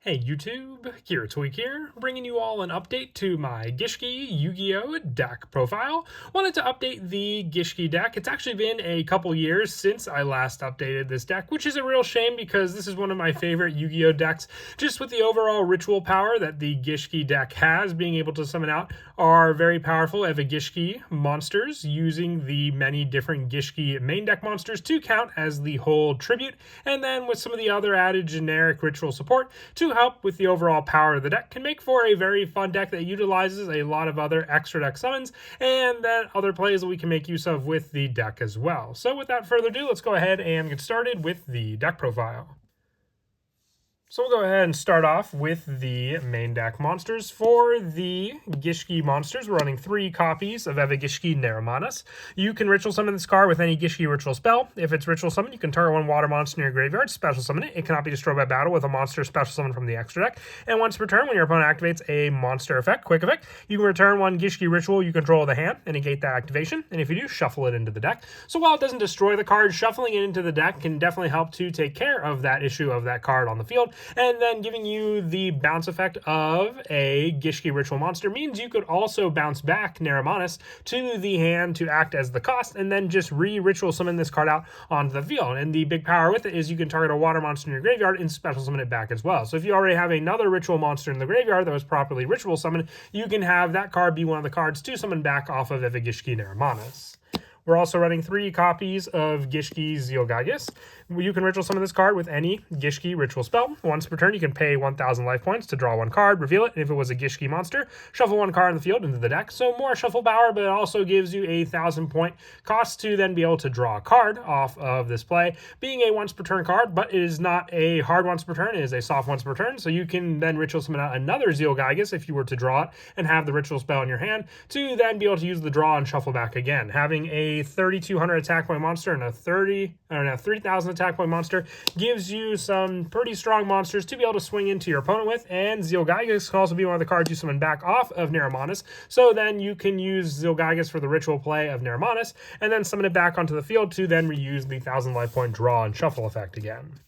Hey YouTube, Tweak here, bringing you all an update to my Gishki Yu-Gi-Oh! Deck profile. Wanted to update the Gishki deck. It's actually been a couple years since I last updated this deck, which is a real shame because this is one of my favorite Yu-Gi-Oh! Decks. Just with the overall ritual power that the Gishki deck has, being able to summon out our very powerful Gishki monsters, using the many different Gishki main deck monsters to count as the whole tribute, and then with some of the other added generic ritual support to help with the overall power of the deck, can make for a very fun deck that utilizes a lot of other extra deck summons and then other plays that we can make use of with the deck as well. So without further ado, let's go ahead and get started with the deck profile. So we'll go ahead and start off with the main deck monsters. For the Gishki monsters, we're running 3 copies of Gishki Neremanas. You can ritual summon this card with any Gishki ritual spell. If it's ritual summon, you can target one water monster in your graveyard, special summon it. It cannot be destroyed by battle with a monster special summon from the extra deck. And once per turn, when your opponent activates a monster effect, quick effect, you can return one Gishki ritual you control the hand and negate that activation. And if you do, shuffle it into the deck. So while it doesn't destroy the card, shuffling it into the deck can definitely help to take care of that issue of that card on the field. And then giving you the bounce effect of a Gishki ritual monster means you could also bounce back Neremanas to the hand to act as the cost, and then just re-ritual summon this card out onto the field. And the big power with it is you can target a water monster in your graveyard and special summon it back as well. So if you already have another ritual monster in the graveyard that was properly ritual summoned, you can have that card be one of the cards to summon back off of Gishki Neremanas. We're also running 3 copies of Gishki Yugioh. You can ritual summon this card with any Gishki ritual spell. Once per turn, you can pay 1,000 life points to draw one card, reveal it, and if it was a Gishki monster, shuffle one card in the field into the deck. So more shuffle power, but it also gives you a 1,000-point cost to then be able to draw a card off of this play. Being a once per turn card, but it is not a hard once per turn, it is a soft once per turn. So you can then ritual summon out another Yugioh if you were to draw it and have the ritual spell in your hand to then be able to use the draw and shuffle back again. Having a 3,200 attack point monster and a 3,000 attack point monster gives you some pretty strong monsters to be able to swing into your opponent with, and Yugioh can also be one of the cards you summon back off of Neremanas, so then you can use Yugioh for the ritual play of Neremanas, and then summon it back onto the field to then reuse the 1,000 life point draw and shuffle effect again.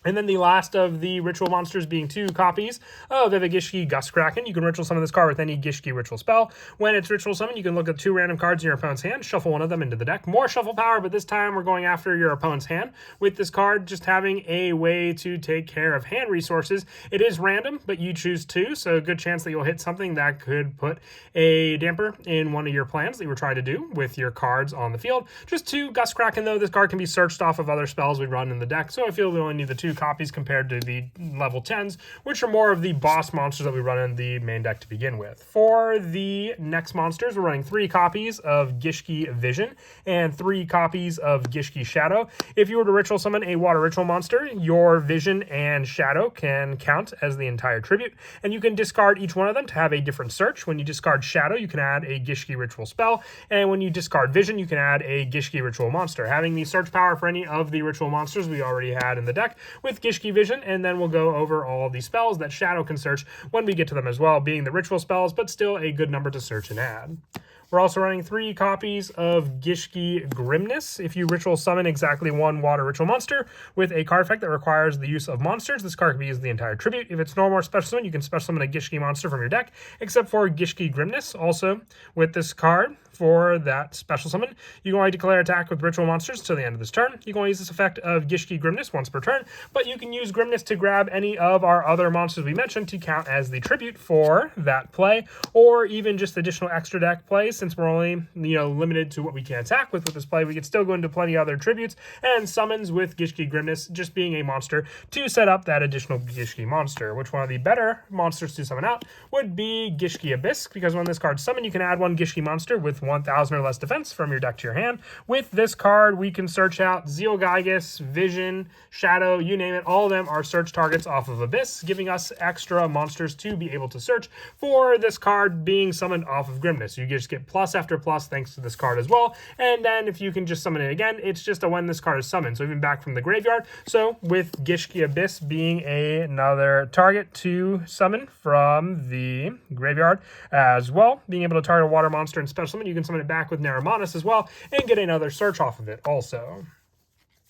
And then the last of the ritual monsters being 2 copies of Gishki Gustkraken. You can ritual summon this card with any Gishki ritual spell. When it's ritual summon, you can look at 2 random cards in your opponent's hand, shuffle one of them into the deck. More shuffle power, but this time we're going after your opponent's hand. With this card, just having a way to take care of hand resources. It is random, but you choose 2, so a good chance that you'll hit something that could put a damper in one of your plans that you were trying to do with your cards on the field. Just 2 Gustkraken, though. This card can be searched off of other spells we run in the deck, so I feel we only need the 2 copies compared to the level 10s, which are more of the boss monsters that we run in the main deck to begin with. For the next monsters, we're running 3 copies of Gishki Vision and 3 copies of Gishki Shadow. If you were to ritual summon a water ritual monster, your Vision and Shadow can count as the entire tribute, and you can discard each one of them to have a different search. When you discard Shadow, you can add a Gishki ritual spell, and when you discard Vision, you can add a Gishki ritual monster, having the search power for any of the ritual monsters we already had in the deck with Gishki Vision, and then we'll go over all the spells that Shadow can search when we get to them as well, being the ritual spells, but still a good number to search and add. We're also running 3 copies of Gishki Grimness. If you ritual summon exactly 1 water ritual monster with a card effect that requires the use of monsters, this card can be used the entire tribute. If it's normal or special summon, you can special summon a Gishki monster from your deck, except for Gishki Grimness. Also, with this card, for that special summon, you can only declare attack with ritual monsters until the end of this turn. You can only use this effect of Gishki Grimness once per turn, but you can use Grimness to grab any of our other monsters we mentioned to count as the tribute for that play, or even just additional extra deck plays. Since we're only limited to what we can attack with this play, we could still go into plenty of other tributes and summons with Gishki Grimness just being a monster to set up that additional Gishki monster, which one of the better monsters to summon out would be Gishki Abyss, because when this card's summoned, you can add 1 Gishki monster with 1,000 or less defense from your deck to your hand. With this card, we can search out Yugioh, Vision, Shadow, you name it. All of them are search targets off of Abyss, giving us extra monsters to be able to search for this card being summoned off of Grimness. You just get plus after plus thanks to this card as well. And then if you can just summon it again, it's just a when this card is summoned, so even back from the graveyard. So with Gishki Abyss being another target to summon from the graveyard as well, being able to target a water monster and special summon, you can summon it back with Neremanas as well and get another search off of it also.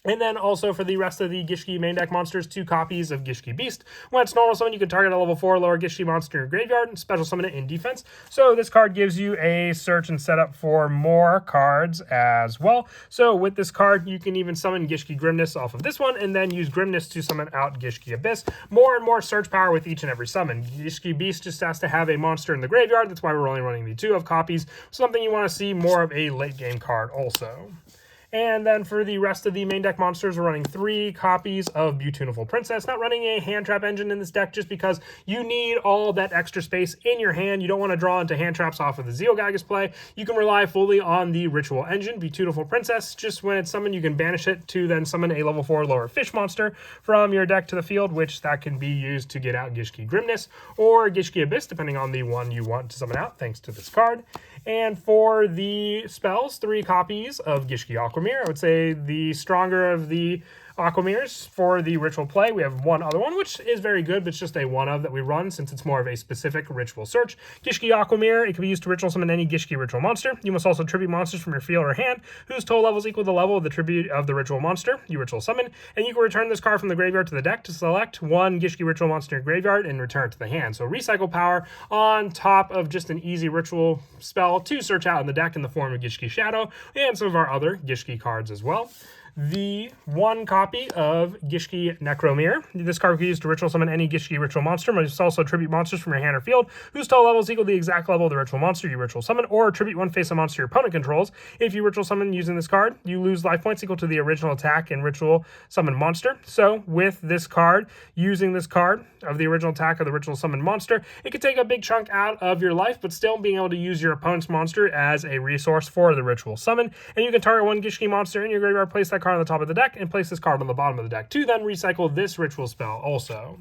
And then also for the rest of the Gishki main deck monsters, 2 copies of Gishki Beast. When it's normal summon, you can target a level 4 lower Gishki monster in your graveyard and special summon it in defense. So this card gives you a search and setup for more cards as well. So with this card, you can even summon Gishki Grimness off of this one, and then use Grimness to summon out Gishki Abyss. More and more search power with each and every summon. Gishki Beast just has to have a monster in the graveyard. That's why we're only running the 2 of copies. Something you want to see more of a late game card also. And then for the rest of the main deck monsters, we're running 3 copies of Beautiful Princess. Not running a hand trap engine in this deck just because you need all that extra space in your hand. You don't want to draw into hand traps off of the Yugioh play. You can rely fully on the Ritual engine, Beautiful Princess. Just when it's summoned, you can banish it to then summon a level 4 lower fish monster from your deck to the field, which that can be used to get out Gishki Grimness or Gishki Abyss, depending on the one you want to summon out, thanks to this card. And for the spells, 3 copies of Gishki Aquamir. I would say the stronger of the Aquamirs for the ritual play. We have one other one, which is very good, but it's just a one of that we run since it's more of a specific ritual search. Gishki Aquamir, it can be used to ritual summon any Gishki ritual monster. You must also tribute monsters from your field or hand whose total level is equal to the level of the tribute of the ritual monster you ritual summon. And you can return this card from the graveyard to the deck to select one Gishki ritual monster in your graveyard and return it to the hand. So recycle power on top of just an easy ritual spell to search out in the deck in the form of Gishki Shadow and some of our other Gishki cards as well. The 1 copy of Gishki Necromir. This card can be used to ritual summon any Gishki ritual monster. Must also tribute monsters from your hand or field whose total level is equal to the exact level of the ritual monster you ritual summon, or tribute one face-up monster your opponent controls. If you ritual summon using this card, you lose life points equal to the original attack and ritual summon monster. So with this card, using this card of the original attack of the ritual summon monster, it could take a big chunk out of your life, but still being able to use your opponent's monster as a resource for the ritual summon. And you can target one Gishki monster in your graveyard, place that card on the top of the deck, and place this card on the bottom of the deck to then recycle this ritual spell also.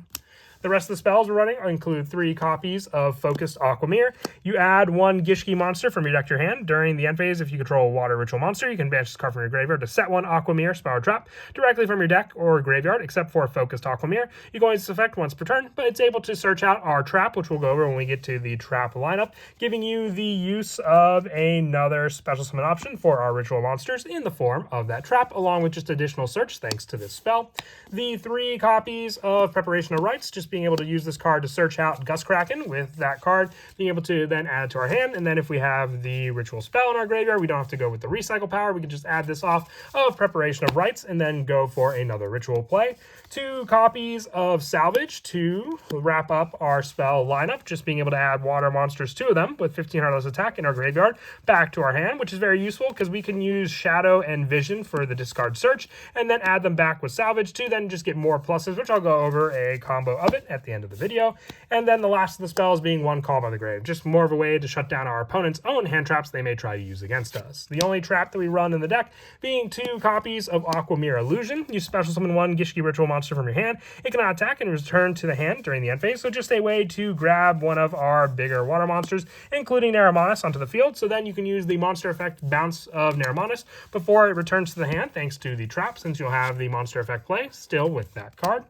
The rest of the spells we're running include 3 copies of Focused Aquamir. You add 1 Gishki monster from your deck to your hand. During the end phase, if you control a water ritual monster, you can banish this card from your graveyard to set 1 Aquamir Spiral Trap directly from your deck or graveyard, except for Focused Aquamir. You can only use this effect once per turn, but it's able to search out our trap, which we'll go over when we get to the trap lineup, giving you the use of another special summon option for our ritual monsters in the form of that trap, along with just additional search thanks to this spell. The 3 copies of Preparation of Rites, just being able to use this card to search out Gust Kraken with that card, being able to then add it to our hand, and then if we have the ritual spell in our graveyard, we don't have to go with the recycle power. We can just add this off of Preparation of Rites and then go for another ritual play. 2 copies of Salvage to wrap up our spell lineup, just being able to add water monsters, 2 of them with 1500 less attack in our graveyard back to our hand, which is very useful because we can use Shadow and Vision for the discard search and then add them back with Salvage to then just get more pluses, which I'll go over a combo of it at the end of the video. And then the last of the spells being 1 Call by the Grave, just more of a way to shut down our opponent's own hand traps they may try to use against us. The only trap that we run in the deck being 2 copies of Aquamir Illusion. You special summon 1 Gishki ritual monster from your hand. It cannot attack and return to the hand during the end phase, so just a way to grab one of our bigger water monsters, including Naramonis, onto the field, so then you can use the monster effect Bounce of Naramonis before it returns to the hand, thanks to the trap, since you'll have the monster effect play still with that card.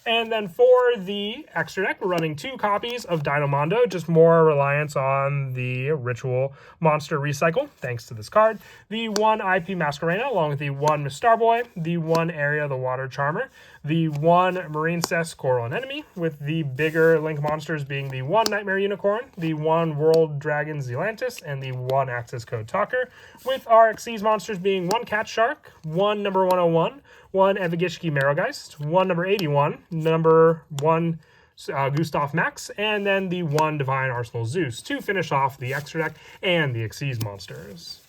And then for the extra deck, we're running 2 copies of Dinomondo, just more reliance on the ritual monster recycle, thanks to this card. The 1 IP Masquerena, along with the 1 Miss Starboy, the 1 Area the Water Charmer, the 1 Marine Cess Coral Anemone, with the bigger Link monsters being the 1 Nightmare Unicorn, the 1 World Dragon Zelantis, and the 1 Access Code Talker, with our Xyz monsters being 1 Cat Shark, 1 number 101, 1 Evagishki Marrowgeist, 1 number 81, number 1 Gustav Max, and then the 1 Divine Arsenal Zeus to finish off the extra deck and the Xyz monsters.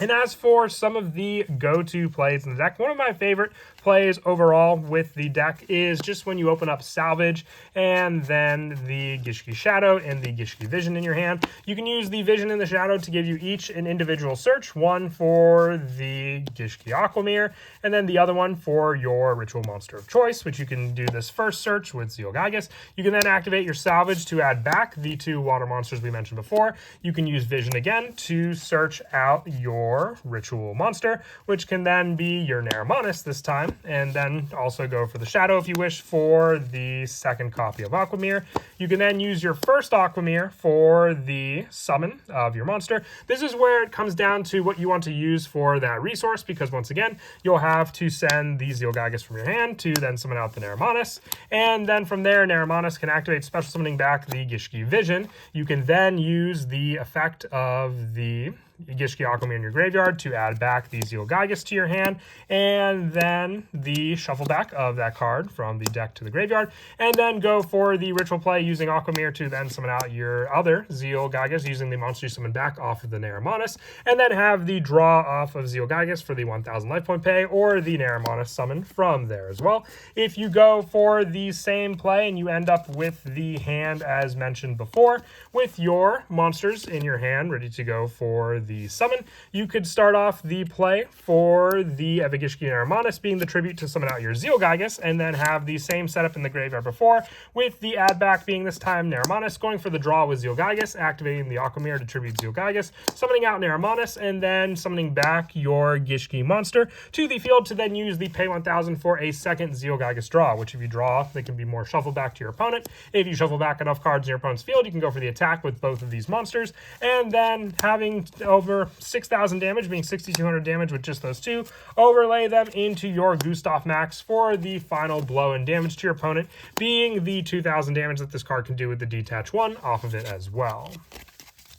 And as for some of the go-to plays in the deck, one of my favorite plays overall with the deck is just when you open up Salvage and then the Gishki Shadow and the Gishki Vision in your hand. You can use the Vision and the Shadow to give you each an individual search, one for the Gishki Aquamir, and then the other one for your ritual monster of choice, which you can do this first search with Yugioh. You can then activate your Salvage to add back the 2 water monsters we mentioned before. You can use Vision again to search out your ritual monster, which can then be your Naramonis this time, and then also go for the Shadow if you wish for the second copy of Aquamirror. You can then use your first Aquamirror for the summon of your monster. This is where it comes down to what you want to use for that resource, because once again, you'll have to send the Zealgygus from your hand to then summon out the Naramanus, and then from there, Naramanus can activate special summoning back the Gishki Vision. You can then use the effect of the Gishki Aquamirror in your graveyard to add back the Zealgygus to your hand, and then the shuffle back of that card from the deck to the graveyard, and then go for the ritual play using Aquamirror to then summon out your other Zealgygus using the monster you summon back off of the Naramanus, and then have the draw off of Zealgygus for the 1000 life point pay, or the Naramanus summon from there as well. If you go for the same play and you end up with the hand as mentioned before, with your monsters in your hand ready to go for the summon, you could start off the play for the Evagishki Naramanus being the tribute to summon out your Zealgygus, and then have the same setup in the graveyard before, with the add back being this time Naramanus, going for the draw with Zealgygus, activating the Aquamirror to tribute Zealgygus, summoning out Naramanus, and then summoning back your Gishki monster to the field to then use the pay 1000 for a second Zealgygus draw, which if you draw, they can be more shuffle back to your opponent. If you shuffle back enough cards in your opponent's field, you can go for the attack with both of these monsters, and then having over 6,000 damage, being 6,200 damage with just those two, overlay them into your Gustav Max for the final blow and damage to your opponent, being the 2,000 damage that this card can do with the Detach 1 off of it as well.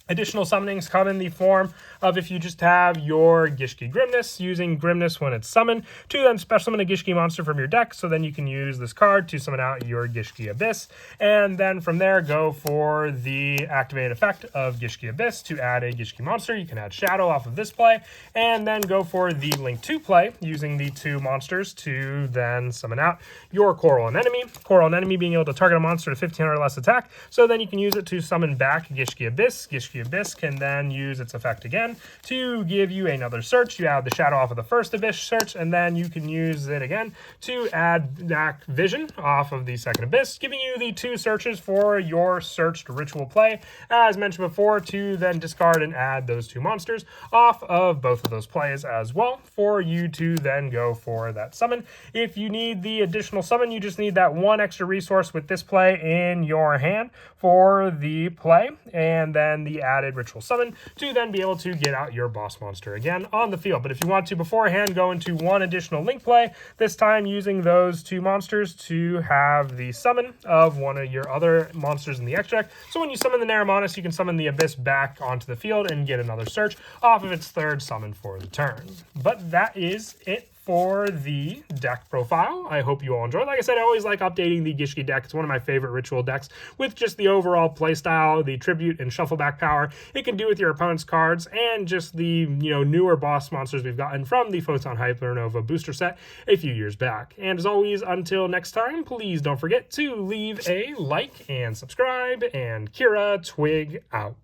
Additional summonings come in the form of if you just have your Gishki Grimness, using Grimness when it's summoned, to then special summon a Gishki monster from your deck, so then you can use this card to summon out your Gishki Abyss, and then from there go for the activated effect of Gishki Abyss to add a Gishki monster. You can add Shadow off of this play, and then go for the Link 2 play, using the two monsters to then summon out your Coral Anemone. Coral Anemone being able to target a monster to 1500 or less attack, so then you can use it to summon back Gishki Abyss. Gishki Abyss can then use its effect again to give you another search. You add the Shadow off of the first Abyss search, and then you can use it again to add back Vision off of the second Abyss, giving you the two searches for your searched ritual play, as mentioned before, to then discard and add those two monsters off of both of those plays as well, for you to then go for that summon. If you need the additional summon, you just need that one extra resource with this play in your hand for the play, and then the added ritual summon to then be able to get out your boss monster again on the field. But if you want to beforehand go into one additional link play, this time using those two monsters to have the summon of one of your other monsters in the extract. So when you summon the Naramanus, you can summon the Abyss back onto the field and get another search off of its third summon for the turn. But that is it for the deck profile. I hope you all enjoy. Like I said, I always like updating the Gishki deck. It's one of my favorite ritual decks, with just the overall playstyle, the tribute and shuffle back power it can do with your opponent's cards, and just the newer boss monsters we've gotten from the Photon Hypernova booster set a few years back. And as always, until next time, please don't forget to leave a like and subscribe, and Kira Twig out.